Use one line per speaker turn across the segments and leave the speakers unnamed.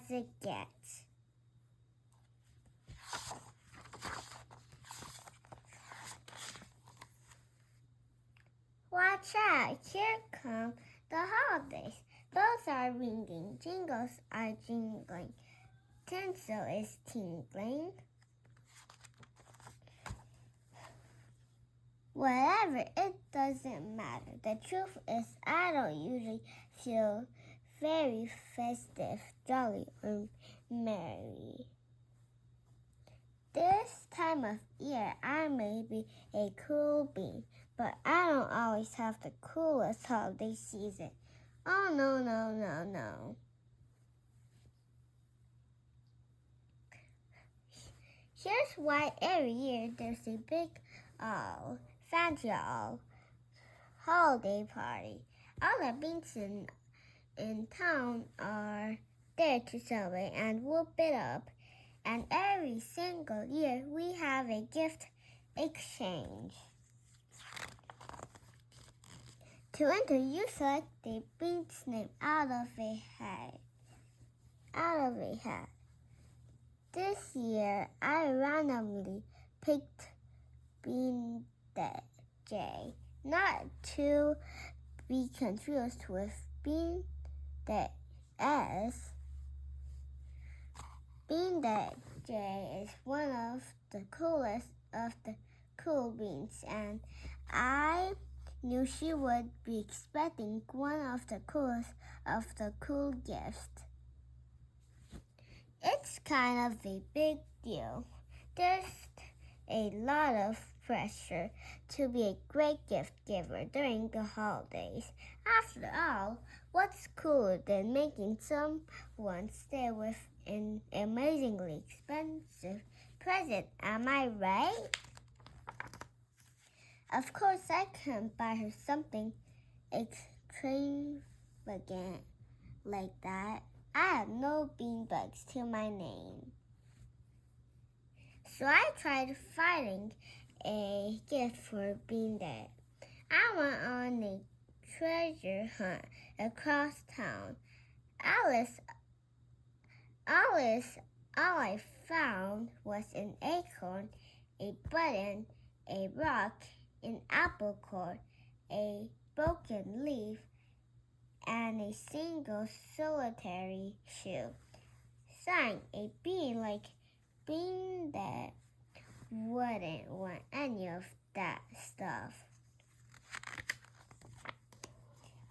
as it gets. Watch out, here come the holidays. Bells are ringing, jingles are jingling, tinsel is tingling. Whatever, it doesn't matter. The truth is, I don't usually feel very festive, jolly, or merry. This time of year, I may be a cool bean, but I don't always have the coolest holiday season. Oh, no, no, no, no. Here's why every year there's a big, fancy holiday party. All the beans in town are there to celebrate and whoop it up. And every single year we have a gift exchange. To enter, you select the bean's name out of a hat. This year, I randomly picked Bean J, not to be confused with Bean S. Bean J is one of the coolest of the cool beans, and I knew she would be expecting one of the coolest of the cool gifts. It's kind of a big deal. There's a lot of pressure to be a great gift giver during the holidays. After all, what's cooler than making someone stay with an amazingly expensive present? Am I right? Of course, I can't buy her something extravagant like that. I have no bean bugs to my name. So I tried finding a gift for Bean Dad. I went on a treasure hunt across town. All I found was an acorn, a button, a rock, an apple core, a broken leaf, and a single solitary shoe. Sang a bean like Bean that wouldn't want any of that stuff.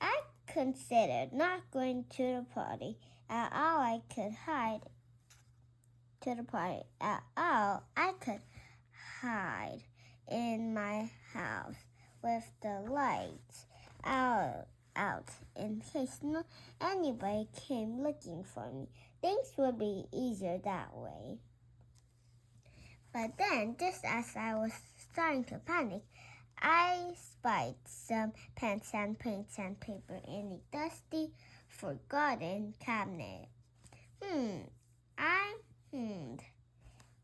I considered not going to the party at all. I could hide in my house with the lights out in case anybody came looking for me. Things would be easier that way. But then, just as I was starting to panic, I spied some pens and paints and paper in a dusty, forgotten cabinet.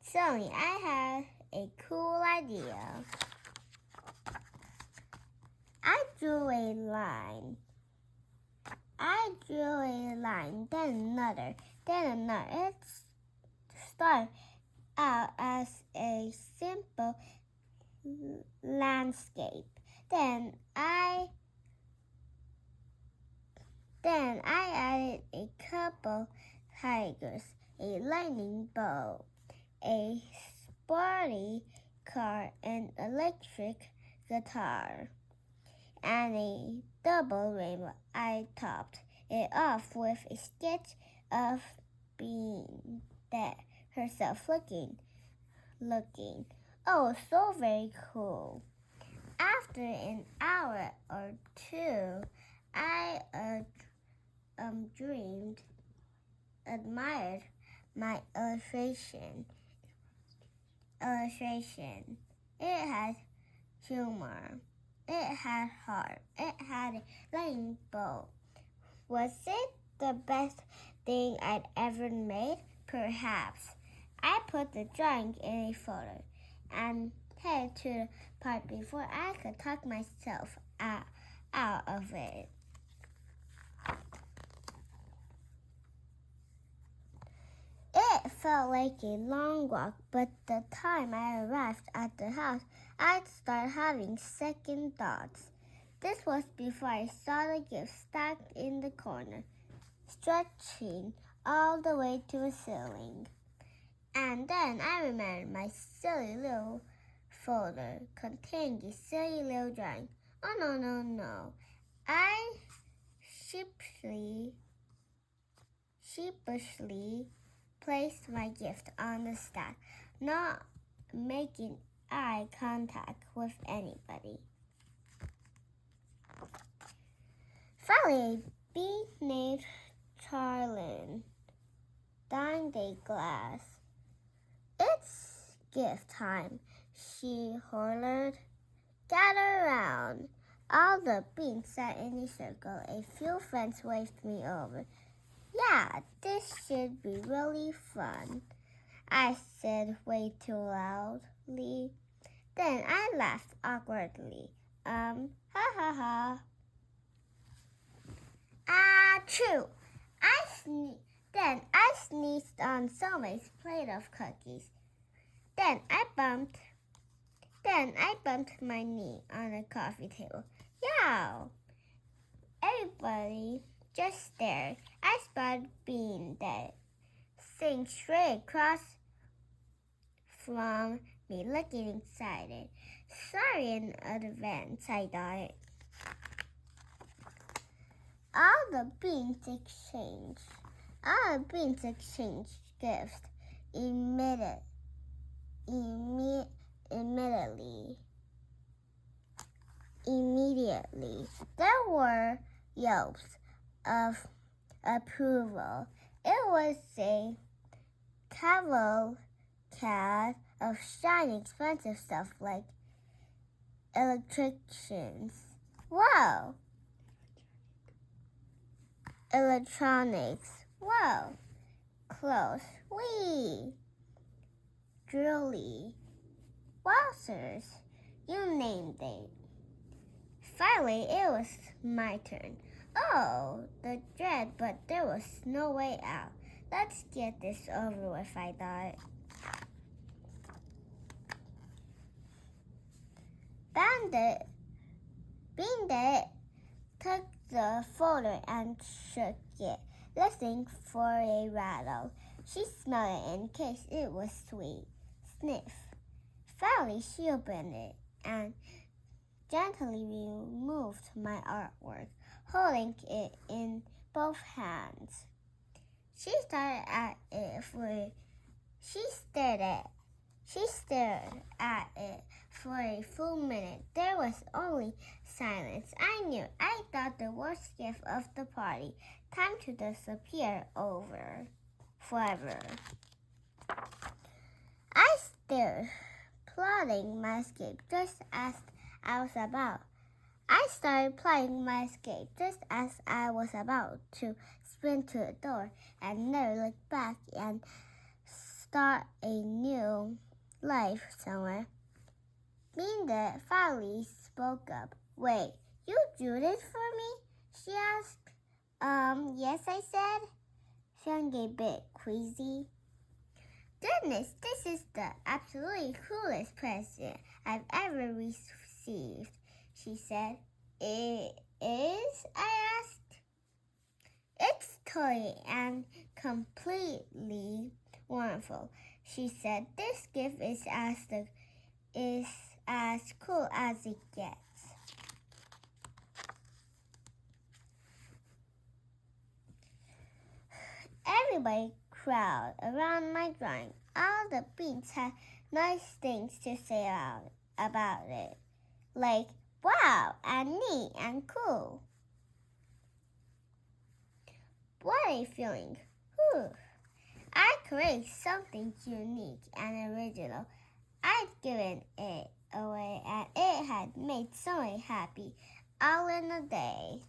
Suddenly, I had a cool idea. I drew a line, then another. It started out as a simple landscape. Then I added a couple tigers, a lightning bolt, a sporty car, an electric guitar, and a double rainbow. I topped it off with a sketch of Bean that herself looking. Oh, so very cool. After an hour or two, I admired my illustration. It had humor. It had heart. It had a lightning bolt. Was it the best thing I'd ever made? Perhaps. I put the drawing in a folder and headed to the park before I could talk myself out of it. felt like a long walk, but the time I arrived at the house, I'd start having second thoughts. This was before I saw the gift stacked in the corner, stretching all the way to the ceiling. And then I remembered my silly little folder containing a silly little drawing. Oh, no, no, no. I sheepishly placed my gift on the stack, not making eye contact with anybody. Finally, a bee named Charlene dined a glass. It's gift time, she hollered. Gather around. All the beans sat in a circle. A few friends waved me over. Yeah, this should be really fun, I said way too loudly. Then I laughed awkwardly. Ha ha ha. True. Then I sneezed on Somay's plate of cookies. Then I bumped my knee on the coffee table. Yow! Everybody just stared. I spotted Bean that sitting straight across from me, looking excited. Sorry in advance, I thought. All the beans exchanged gifts immediately. There were yelps of approval. It was a cavalcade of shiny, expensive stuff like electricians. Wow! Electronics. Wow! Clothes. Wee! Jewelry. Wowzers! You named it. Finally, it was my turn. Oh, the dread, but there was no way out. Let's get this over with, I thought. Bandit took the folder and shook it, listening for a rattle. She smelled it in case it was sweet. Sniff. Finally, she opened it and gently removed my artwork, holding it in both hands. She stared at it for a full minute. There was only silence. I knew. I thought the worst gift of the party. Time to disappear forever. I stared, plotting my escape just as I started plotting my escape just as I was about to sprint to the door and never look back and start a new life somewhere. Belinda finally spoke up. Wait, you drew this for me? She asked. Yes, I said, feeling a bit queasy. Goodness, this is the absolutely coolest present I've ever received, she said. It is? I asked. It's totally and completely wonderful, she said. This gift is as cool as it gets. Everybody crowded around my drawing. All the beans had nice things to say about it, like wow and neat and cool. What a feeling! Whew. I created something unique and original. I'd given it away and it had made someone happy all in a day.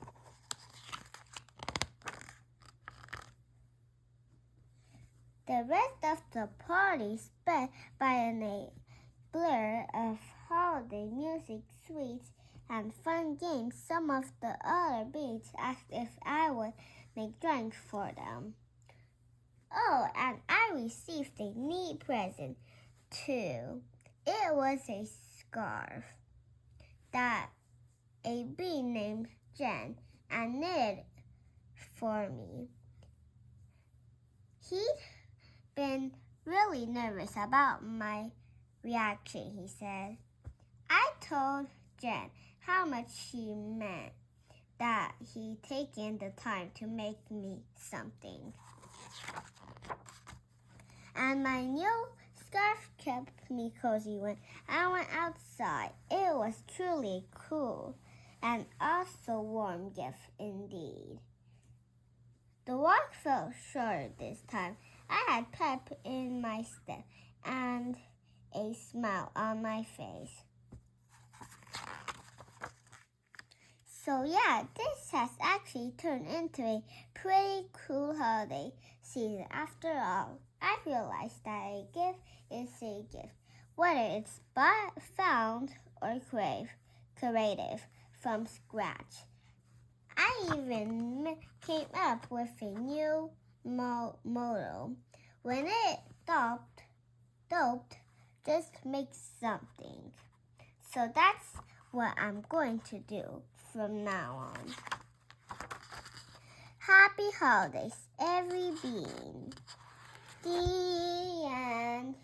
The rest of the party sped by in a blur of holiday music, sweets, and fun games. Some of the other beats asked if I would make drawings for them. Oh, and I received a neat present too. It was a scarf that a bee named Jen and knitted for me. He'd been really nervous about my reaction, he said. I told Jen how much she meant that he'd taken the time to make me something. And my new scarf kept me cozy when I went outside. It was truly a cool and also warm gift indeed. The walk felt shorter this time. I had pep in my step and a smile on my face. So yeah, this has actually turned into a pretty cool holiday season after all. I realized that a gift is a gift, whether it's found or creative from scratch. I even came up with a new motto. When it doped, just make something. So that's what I'm going to do from now on. Happy holidays, every bean. The end.